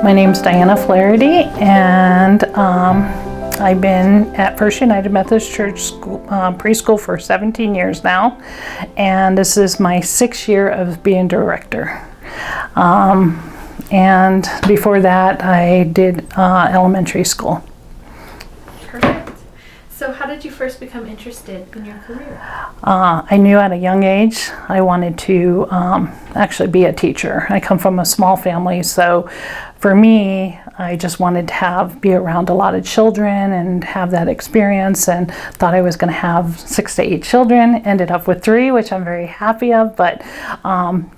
My name's Diana Flaherty, and I've been at First United Methodist Church School, preschool for 17 years now, and this is my 6th year of being director. And before that, I did elementary school. Perfect. So how did you first become interested in your career? I knew at a young age I wanted to actually be a teacher. I come from a small family, so for me, I just wanted to be around a lot of children and have that experience, and thought I was going to have 6 to 8 children. Ended up with 3, which I'm very happy of, but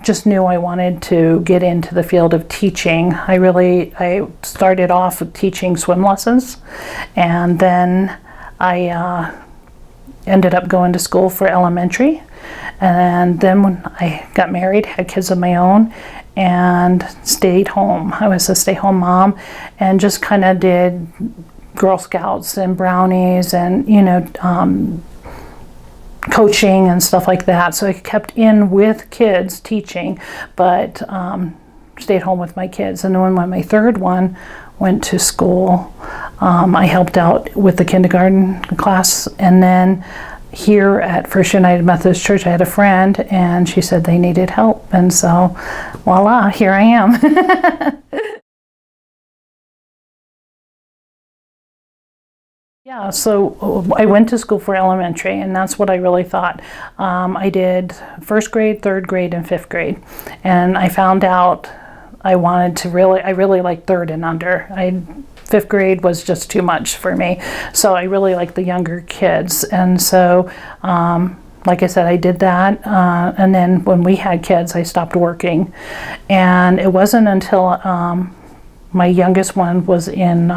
just knew I wanted to get into the field of teaching. I started off with teaching swim lessons, and then I ended up going to school for elementary, and then when I got married, had kids of my own, and stayed home. I was a stay-home mom, and just kind of did Girl Scouts and brownies and coaching and stuff like that. So I kept in with kids teaching, but stayed home with my kids. And then when my third one went to school, I helped out with the kindergarten class, and then here at First United Methodist Church, I had a friend, and she said they needed help, and so voila, here I am. Yeah, so I went to school for elementary, and that's what I really thought. I did 1st grade, 3rd grade, and 5th grade, and I found out I wanted to I really liked 3rd and under. 5th grade was just too much for me, so I really like the younger kids, and so like I said, I did that, and then when we had kids, I stopped working, and it wasn't until my youngest one was in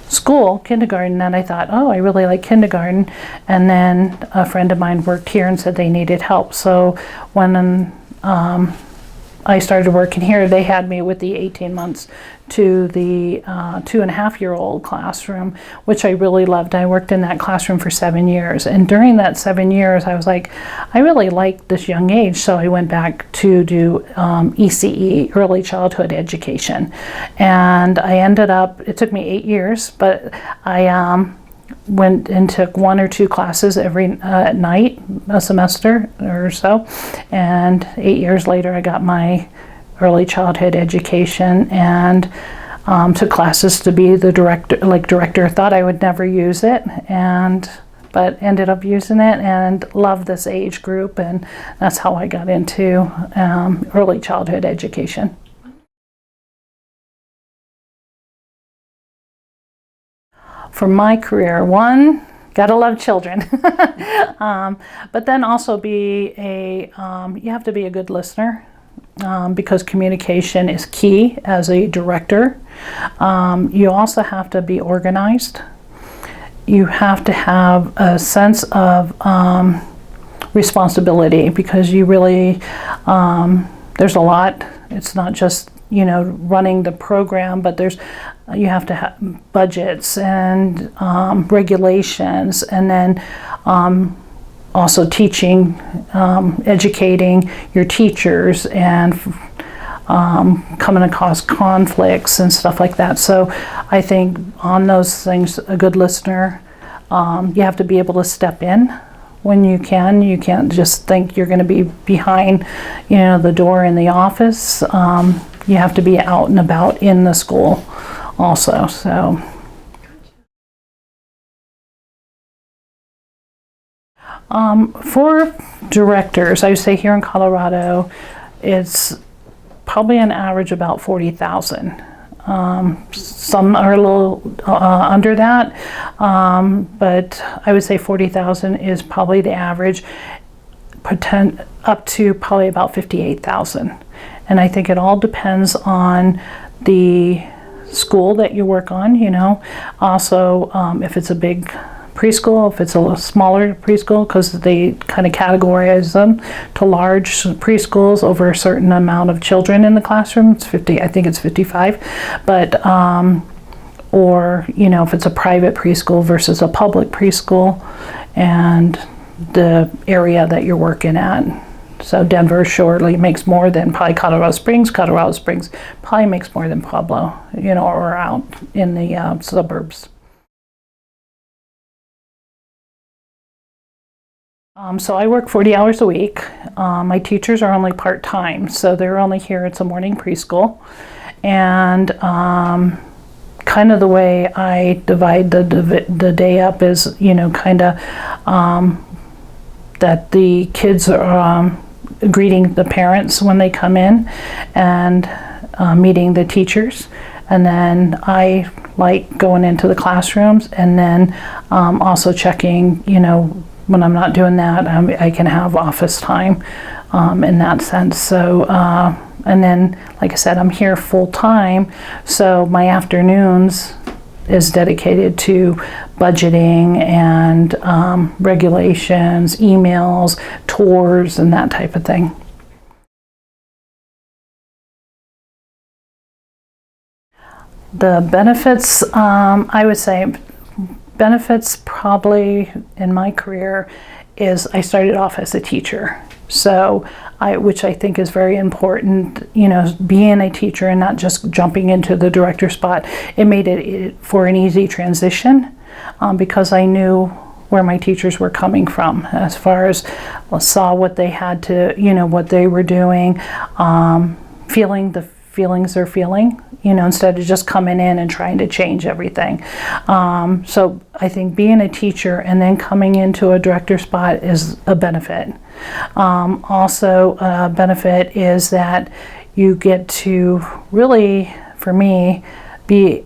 school, kindergarten, that I thought, oh, I really like kindergarten. And then a friend of mine worked here and said they needed help, so when I started working here, they had me with the 18 months to the 2.5-year-old classroom, which I really loved. I worked in that classroom for 7 years, and during that 7 years, I was like, I really like this young age, so I went back to do ECE, early childhood education, and I ended up, it took me 8 years, but I went and took 1 or 2 classes every night, a semester or so, and 8 years later I got my early childhood education, and took classes to be the director. Thought I would never use it, but ended up using it and loved this age group, and that's how I got into early childhood education. For my career, one, gotta love children, but then also you have to be a good listener, because communication is key as a director. You also have to be organized. You have to have a sense of responsibility, because you really, there's a lot. It's not just running the program, but you have to have budgets and regulations, and then also teaching, educating your teachers, and coming across conflicts and stuff like that. So I think on those things, a good listener, you have to be able to step in when you can. You can't just think you're going to be behind the door in the office. You have to be out and about in the school also. So for directors, I would say here in Colorado, it's probably an average about 40,000. Some are a little under that, but I would say 40,000 is probably the average, up to probably about 58,000. And I think it all depends on the school that you work on, Also, if it's a big preschool, if it's a smaller preschool, because they kind of categorize them to large preschools over a certain amount of children in the classroom. It's 50, I think it's 55, but or if it's a private preschool versus a public preschool, and the area that you're working at. So Denver surely makes more than probably Colorado Springs. Colorado Springs probably makes more than Pueblo, or out in the suburbs. So I work 40 hours a week. My teachers are only part-time, so they're only here. It's a morning preschool. And kind of the way I divide the day up is, kind of that the kids are greeting the parents when they come in and meeting the teachers. And then I like going into the classrooms, and then also checking, when I'm not doing that, I can have office time in that sense. So, and then, like I said, I'm here full time, so my afternoons is dedicated to budgeting and regulations, emails, tours, and that type of thing. The benefits, I would say, benefits probably in my career is I started off as a teacher. So which I think is very important, being a teacher and not just jumping into the director spot. It made it for an easy transition because I knew where my teachers were coming from as far as saw what they had to, what they were doing, feeling the feelings they're feeling, instead of just coming in and trying to change everything. So I think being a teacher and then coming into a director spot is a benefit. Also a benefit is that you get to really, for me, be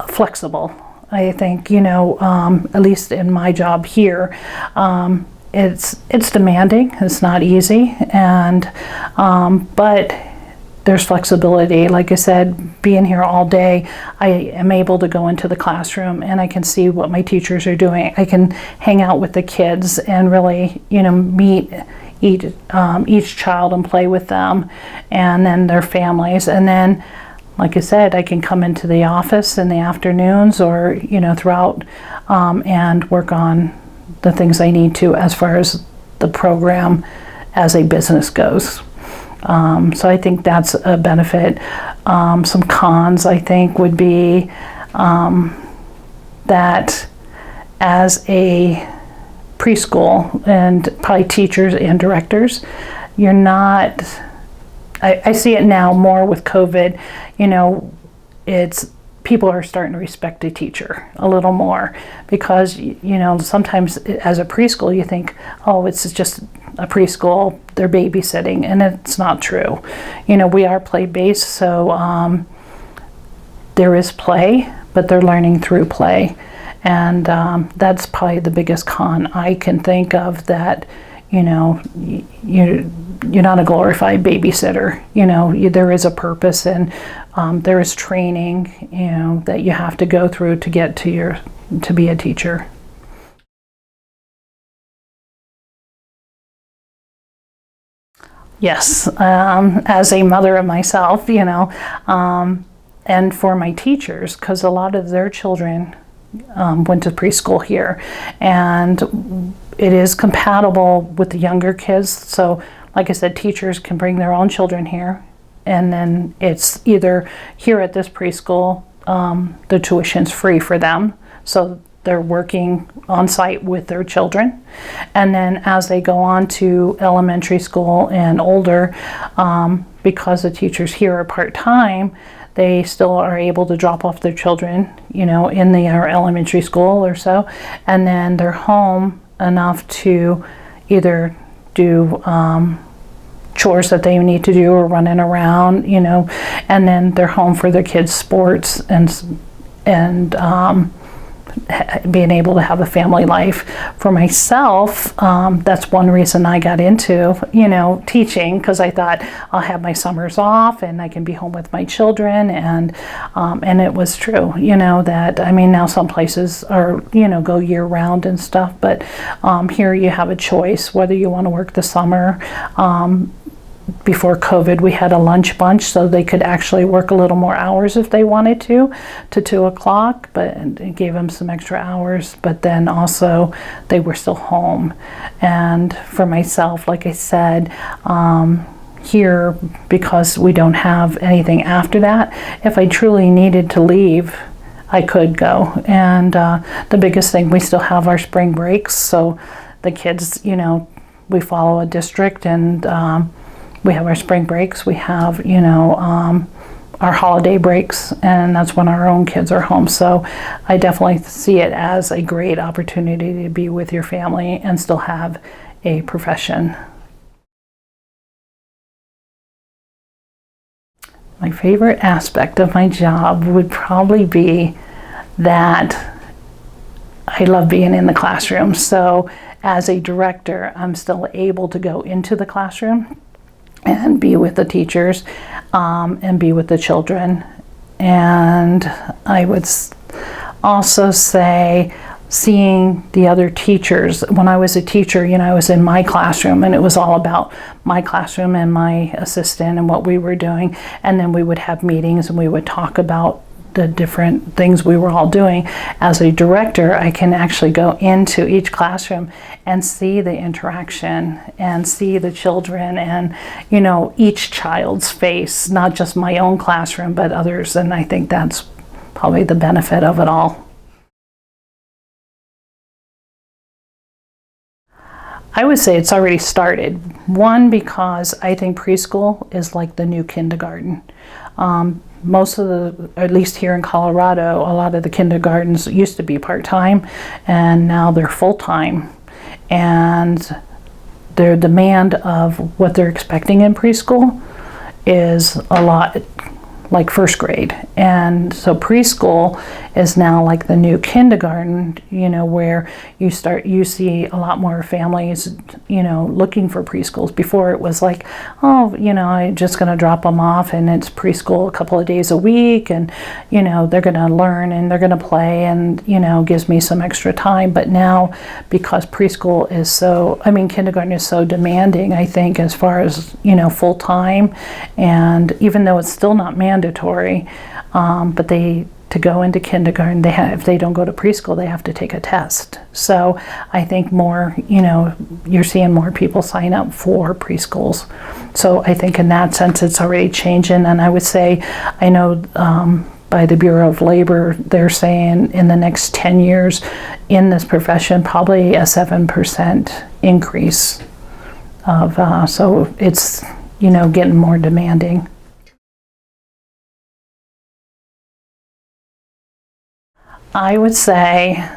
flexible. I think, at least in my job here, it's demanding, it's not easy, and but there's flexibility. Like I said, being here all day, I am able to go into the classroom and I can see what my teachers are doing. I can hang out with the kids and really, meet each child and play with them, and then their families. And then, like I said, I can come into the office in the afternoons or, throughout, and work on the things I need to as far as the program as a business goes. So I think that's a benefit. Some cons, I think, would be that as a preschool and probably teachers and directors, you're not, I see it now more with COVID, it's people are starting to respect a teacher a little more because, sometimes as a preschool you think, oh, it's just a preschool, they're babysitting, and it's not true. We are play-based, so there is play, but they're learning through play. And that's probably the biggest con I can think of, that, you're not a glorified babysitter. There is a purpose, and there is training, that you have to go through to get to be a teacher. Yes, as a mother of myself, and for my teachers, because a lot of their children went to preschool here, and it is compatible with the younger kids. So, like I said, teachers can bring their own children here, and then it's either here at this preschool, the tuition's free for them, so they're working on site with their children. And then as they go on to elementary school and older, because the teachers here are part-time, they still are able to drop off their children, in their elementary school or so, and then they're home enough to either do chores that they need to do or running around, and then they're home for their kids' sports and being able to have a family life. For myself, that's one reason I got into, teaching, because I thought I'll have my summers off and I can be home with my children, and it was true, that, now some places are, go year round and stuff, but here you have a choice whether you want to work the summer, before COVID, we had a lunch bunch, so they could actually work a little more hours if they wanted to 2 o'clock, but it gave them some extra hours. But then also they were still home. And for myself, like I said, here, because we don't have anything after that, if I truly needed to leave, I could go. And the biggest thing, we still have our spring breaks, so the kids, you know, we follow a district, and we have our spring breaks, we have, you know, our holiday breaks, and that's when our own kids are home. So I definitely see it as a great opportunity to be with your family and still have a profession. My favorite aspect of my job would probably be that I love being in the classroom. So as a director, I'm still able to go into the classroom and be with the teachers, and be with the children. And I would also say, seeing the other teachers. When I was a teacher, you know, I was in my classroom, and it was all about my classroom and my assistant and what we were doing. And then we would have meetings, and we would talk about the different things we were all doing. As a director, I can actually go into each classroom and see the interaction and see the children and, you know, each child's face, not just my own classroom, but others. And I think that's probably the benefit of it all. I would say it's already started. One, because I think preschool is like the new kindergarten. Most of the, at least here in Colorado, a lot of the kindergartens used to be part-time, and now they're full-time. And their demand of what they're expecting in preschool is a lot like first grade. And so preschool is now like the new kindergarten, you know, where you see a lot more families, you know, looking for preschools. Before it was like, oh, you know, I'm just going to drop them off, and it's preschool a couple of days a week, and, you know, they're going to learn and they're going to play, and, you know, gives me some extra time. But now, because preschool is so, I mean, kindergarten is so demanding, I think, as far as, you know, full time, and even though it's still not mandatory, but to go into kindergarten, if they don't go to preschool, they have to take a test. So I think more, you know, you're seeing more people sign up for preschools. So I think in that sense, it's already changing. And I would say, I know by the Bureau of Labor, they're saying in the next 10 years in this profession, probably a 7% increase of, so it's, you know, getting more demanding. I would say,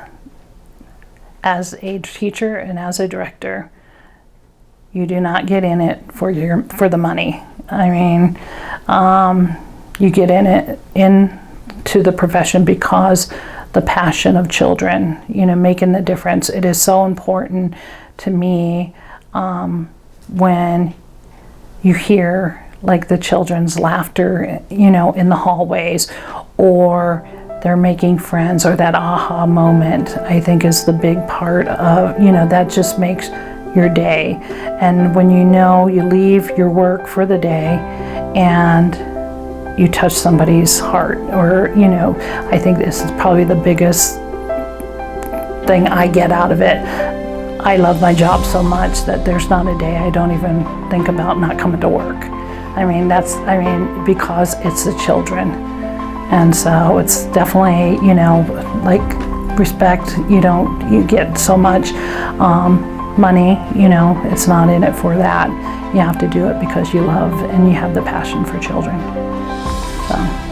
as a teacher and as a director, you do not get in it for the money. I mean, you get into the profession because the passion of children, you know, making the difference. It is so important to me when you hear like the children's laughter, you know, in the hallways, or they're making friends, or that aha moment, I think is the big part of, you know, that just makes your day. And when you know you leave your work for the day and you touch somebody's heart, or, you know, I think this is probably the biggest thing I get out of it. I love my job so much that there's not a day I don't even think about not coming to work. I mean, because it's the children. And so it's definitely, you know, like respect, you get so much money, you know, it's not in it for that. You have to do it because you love and you have the passion for children. So.